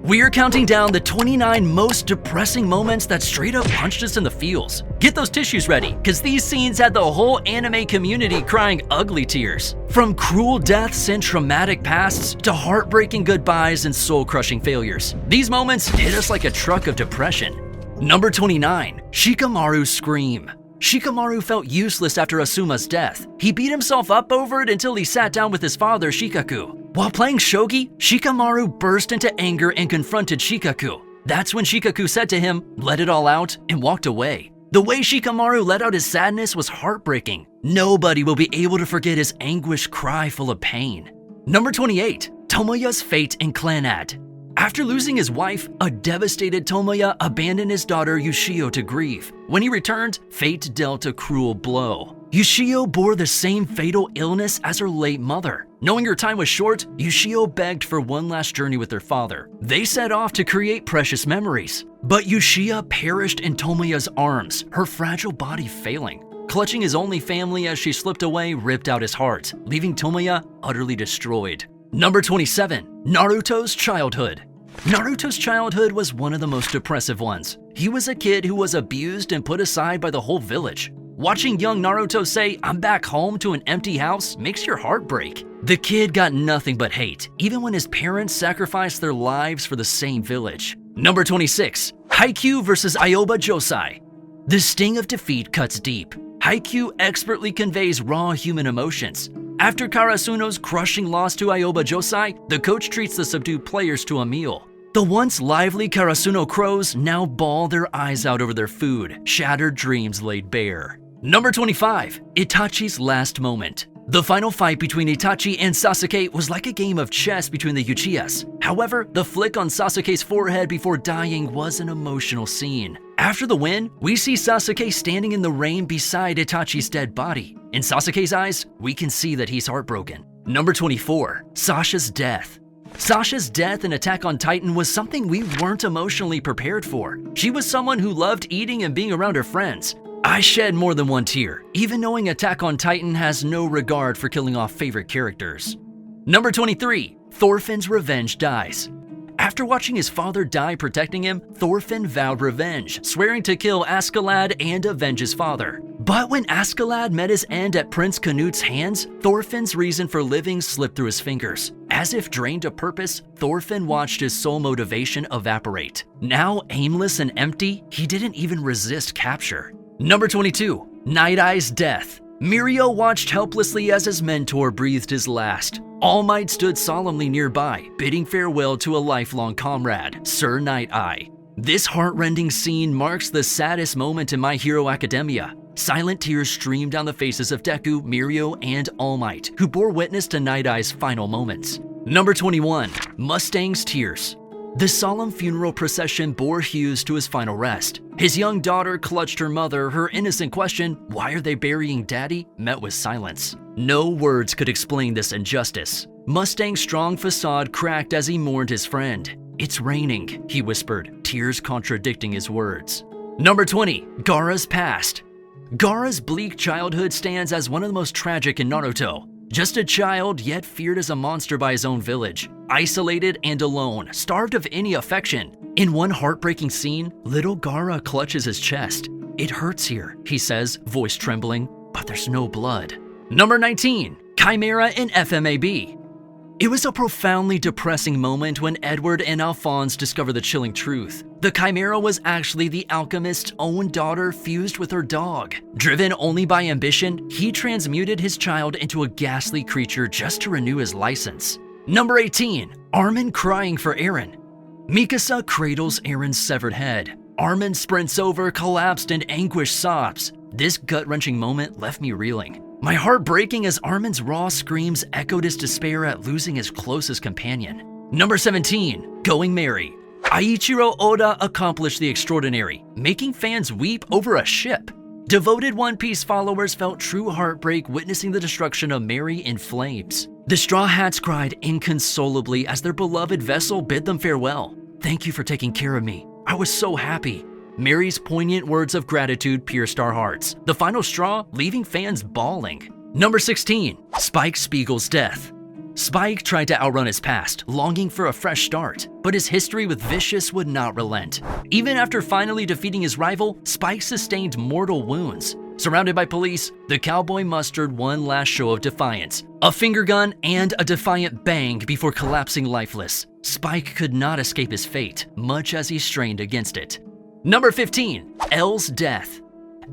We are counting down the 29 most depressing moments that straight up punched us in the feels. Get those tissues ready, cause these scenes had the whole anime community crying ugly tears. From cruel deaths and traumatic pasts to heartbreaking goodbyes and soul-crushing failures. These moments hit us like a truck of depression. Number 29, Shikamaru's scream. Shikamaru felt useless after Asuma's death. He beat himself up over it until he sat down with his father, Shikaku. While playing shogi, Shikamaru burst into anger and confronted Shikaku. That's when Shikaku said to him, "Let it all out," and walked away. The way Shikamaru let out his sadness was heartbreaking. Nobody will be able to forget his anguished cry full of pain. Number 28, Tomoya's fate in Clannad. After losing his wife, a devastated Tomoya abandoned his daughter Yushio to grieve. When he returned, fate dealt a cruel blow. Yushio bore the same fatal illness as her late mother. Knowing her time was short, Yushio begged for one last journey with her father. They set off to create precious memories. But Yushia perished in Tomoya's arms, her fragile body failing. Clutching his only family as she slipped away ripped out his heart, leaving Tomoya utterly destroyed. Number 27, Naruto's childhood. Naruto's childhood was one of the most depressive ones. He was a kid who was abused and put aside by the whole village. Watching young Naruto say, "I'm back home" to an empty house makes your heart break. The kid got nothing but hate, even when his parents sacrificed their lives for the same village. Number 26, Haikyuu vs. Aoba Josei. The sting of defeat cuts deep. Haikyuu expertly conveys raw human emotions. After Karasuno's crushing loss to Aoba Josei, the coach treats the subdued players to a meal. The once lively Karasuno crows now bawl their eyes out over their food, shattered dreams laid bare. Number 25, Itachi's last moment. The final fight between Itachi and Sasuke was like a game of chess between the Uchihas. However, the flick on Sasuke's forehead before dying was an emotional scene. After the win, we see Sasuke standing in the rain beside Itachi's dead body. In Sasuke's eyes, we can see that he's heartbroken. Number 24, Sasha's death. Sasha's death in Attack on Titan was something we weren't emotionally prepared for. She was someone who loved eating and being around her friends. I shed more than one tear, even knowing Attack on Titan has no regard for killing off favorite characters. Number 23, Thorfinn's revenge dies. After watching his father die protecting him, Thorfinn vowed revenge, swearing to kill Askeladd and avenge his father. But when Askeladd met his end at Prince Canute's hands, Thorfinn's reason for living slipped through his fingers. As if drained of purpose, Thorfinn watched his sole motivation evaporate. Now aimless and empty, he didn't even resist capture. Number 22, Night Eye's death. Mirio watched helplessly as his mentor breathed his last. All Might stood solemnly nearby, bidding farewell to a lifelong comrade, Sir Night Eye. This heartrending scene marks the saddest moment in My Hero Academia. Silent tears streamed down the faces of Deku, Mirio, and All Might, who bore witness to Night Eye's final moments. Number 21, Mustang's tears. The solemn funeral procession bore Hughes to his final rest. His young daughter clutched her mother. Her innocent question, "Why are they burying Daddy?" met with silence. No words could explain this injustice. Mustang's strong facade cracked as he mourned his friend. "It's raining," he whispered, tears contradicting his words. Number 20, Gaara's past. Gaara's bleak childhood stands as one of the most tragic in Naruto. Just a child, yet feared as a monster by his own village. Isolated and alone, starved of any affection. In one heartbreaking scene, little Gaara clutches his chest. "It hurts here," he says, voice trembling, "but there's no blood." Number 19, Chimera in FMAB. It was a profoundly depressing moment when Edward and Alphonse discover the chilling truth. The Chimera was actually the alchemist's own daughter fused with her dog. Driven only by ambition, he transmuted his child into a ghastly creature just to renew his license. Number 18, Armin crying for Eren. Mikasa cradles Eren's severed head. Armin sprints over, collapsed in anguished sobs. This gut-wrenching moment left me reeling. My heart breaking as Armin's raw screams echoed his despair at losing his closest companion. Number 17, Going Merry. Aiichiro Oda accomplished the extraordinary, making fans weep over a ship. Devoted One Piece followers felt true heartbreak witnessing the destruction of Merry in flames. The Straw Hats cried inconsolably as their beloved vessel bid them farewell. "Thank you for taking care of me. I was so happy." Mary's poignant words of gratitude pierced our hearts, the final straw leaving fans bawling. Number 16, Spike Spiegel's death. Spike tried to outrun his past, longing for a fresh start, but his history with Vicious would not relent. Even after finally defeating his rival, Spike sustained mortal wounds. Surrounded by police, the cowboy mustered one last show of defiance, a finger gun and a defiant bang before collapsing lifeless. Spike could not escape his fate, much as he strained against it. Number 15. L's death.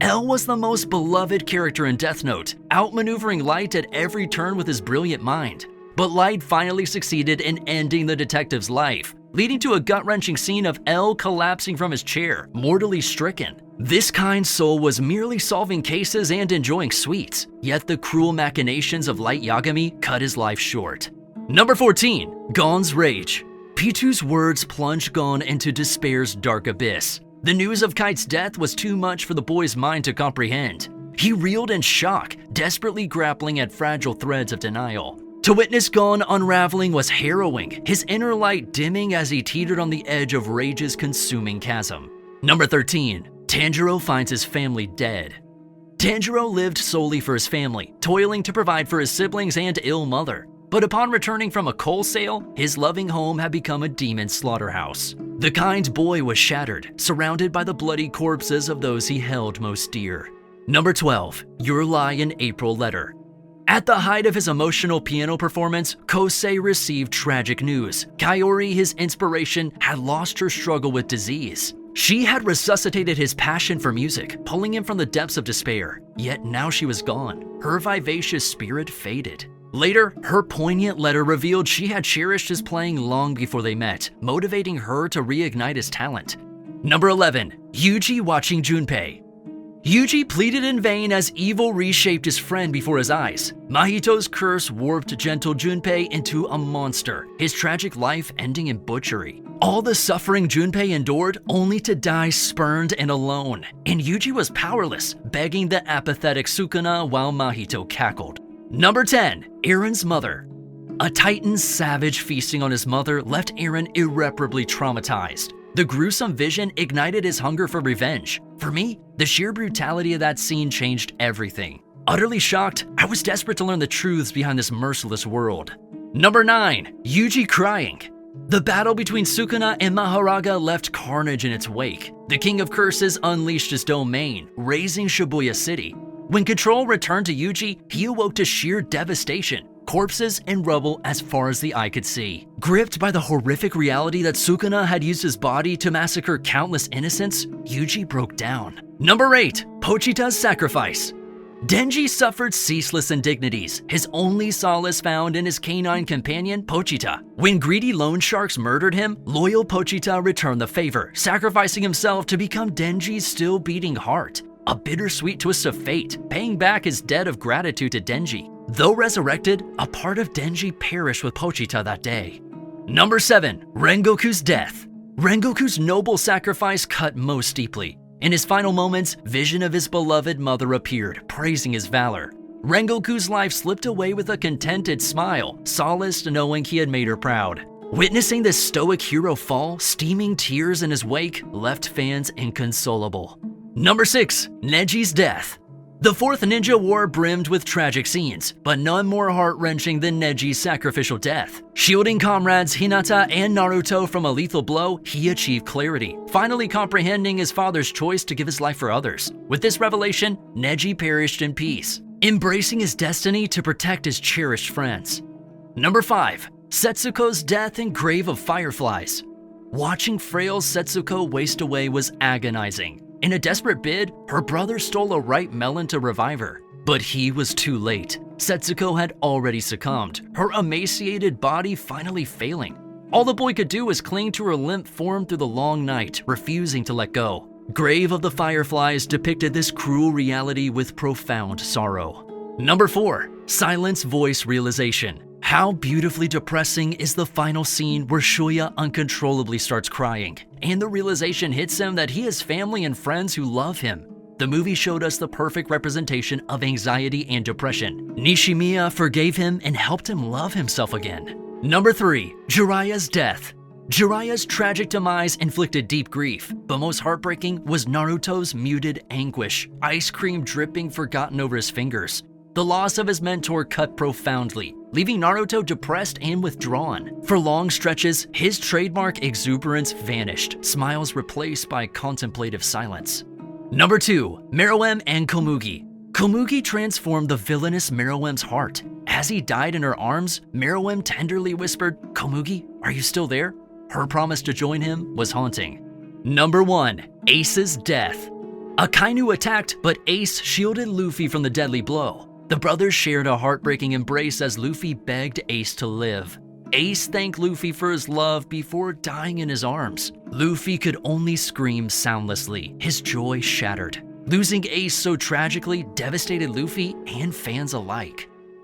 L was the most beloved character in Death Note, outmaneuvering Light at every turn with his brilliant mind. But Light finally succeeded in ending the detective's life, leading to a gut-wrenching scene of L collapsing from his chair, mortally stricken. This kind soul was merely solving cases and enjoying sweets, yet the cruel machinations of Light Yagami cut his life short. Number 14. Gon's rage. Pitu's words plunged Gon into despair's dark abyss. The news of Kite's death was too much for the boy's mind to comprehend. He reeled in shock, desperately grappling at fragile threads of denial. To witness Gon unraveling was harrowing, his inner light dimming as he teetered on the edge of rage's consuming chasm. Number 13. Tanjiro finds his family dead. Tanjiro lived solely for his family, toiling to provide for his siblings and ill mother. But upon returning from a coal sale, his loving home had become a demon slaughterhouse. The kind boy was shattered, surrounded by the bloody corpses of those he held most dear. Number 12. Your Lie in April letter. At the height of his emotional piano performance, Kosei received tragic news. Kaori, his inspiration, had lost her struggle with disease. She had resuscitated his passion for music, pulling him from the depths of despair. Yet now she was gone. Her vivacious spirit faded. Later, her poignant letter revealed she had cherished his playing long before they met, motivating her to reignite his talent. Number 11. Yuji watching Junpei. Yuji pleaded in vain as evil reshaped his friend before his eyes. Mahito's curse warped gentle Junpei into a monster, his tragic life ending in butchery. All the suffering Junpei endured only to die spurned and alone, and Yuji was powerless, begging the apathetic Sukuna while Mahito cackled. Number 10. Eren's mother. A Titan's savage feasting on his mother left Eren irreparably traumatized. The gruesome vision ignited his hunger for revenge. For me, the sheer brutality of that scene changed everything. Utterly shocked, I was desperate to learn the truths behind this merciless world. Number 9. Yuji crying. The battle between Sukuna and Mahoraga left carnage in its wake. The King of Curses unleashed his domain, razing Shibuya City. When control returned to Yuji, he awoke to sheer devastation. Corpses and rubble as far as the eye could see. Gripped by the horrific reality that Sukuna had used his body to massacre countless innocents, Yuji broke down. Number 8. Pochita's sacrifice. Denji suffered ceaseless indignities, his only solace found in his canine companion, Pochita. When greedy loan sharks murdered him, loyal Pochita returned the favor, sacrificing himself to become Denji's still beating heart. A bittersweet twist of fate, paying back his debt of gratitude to Denji. Though resurrected, a part of Denji perished with Pochita that day. Number 7. Rengoku's death. Rengoku's noble sacrifice cut most deeply. In his final moments, vision of his beloved mother appeared, praising his valor. Rengoku's life slipped away with a contented smile, solaced knowing he had made her proud. Witnessing this stoic hero fall, steaming tears in his wake, left fans inconsolable. Number 6. Neji's death. The Fourth Ninja War brimmed with tragic scenes, but none more heart-wrenching than Neji's sacrificial death. Shielding comrades Hinata and Naruto from a lethal blow, he achieved clarity, finally comprehending his father's choice to give his life for others. With this revelation, Neji perished in peace, embracing his destiny to protect his cherished friends. Number 5. Setsuko's death in Grave of Fireflies. Watching frail Setsuko waste away was agonizing. In a desperate bid, her brother stole a ripe melon to revive her. But he was too late. Setsuko had already succumbed, her emaciated body finally failing. All the boy could do was cling to her limp form through the long night, refusing to let go. Grave of the Fireflies depicted this cruel reality with profound sorrow. Number 4. Silence Voice Realization. How beautifully depressing is the final scene where Shoya uncontrollably starts crying, and the realization hits him that he has family and friends who love him. The movie showed us the perfect representation of anxiety and depression. Nishimiya forgave him and helped him love himself again. Number 3. Jiraiya's death. Jiraiya's tragic demise inflicted deep grief, but most heartbreaking was Naruto's muted anguish, ice cream dripping forgotten over his fingers. The loss of his mentor cut profoundly. leaving Naruto depressed and withdrawn. For long stretches, his trademark exuberance vanished, smiles replaced by contemplative silence. Number 2. Meruem and Komugi. Komugi transformed the villainous Meruem's heart. As he died in her arms, Meruem tenderly whispered, "Komugi, are you still there?" Her promise to join him was haunting. Number 1. Ace's death. Akainu attacked, but Ace shielded Luffy from the deadly blow. The brothers shared a heartbreaking embrace as Luffy begged Ace to live. Ace thanked Luffy for his love before dying in his arms. Luffy could only scream soundlessly, his joy shattered. Losing Ace so tragically devastated Luffy and fans alike.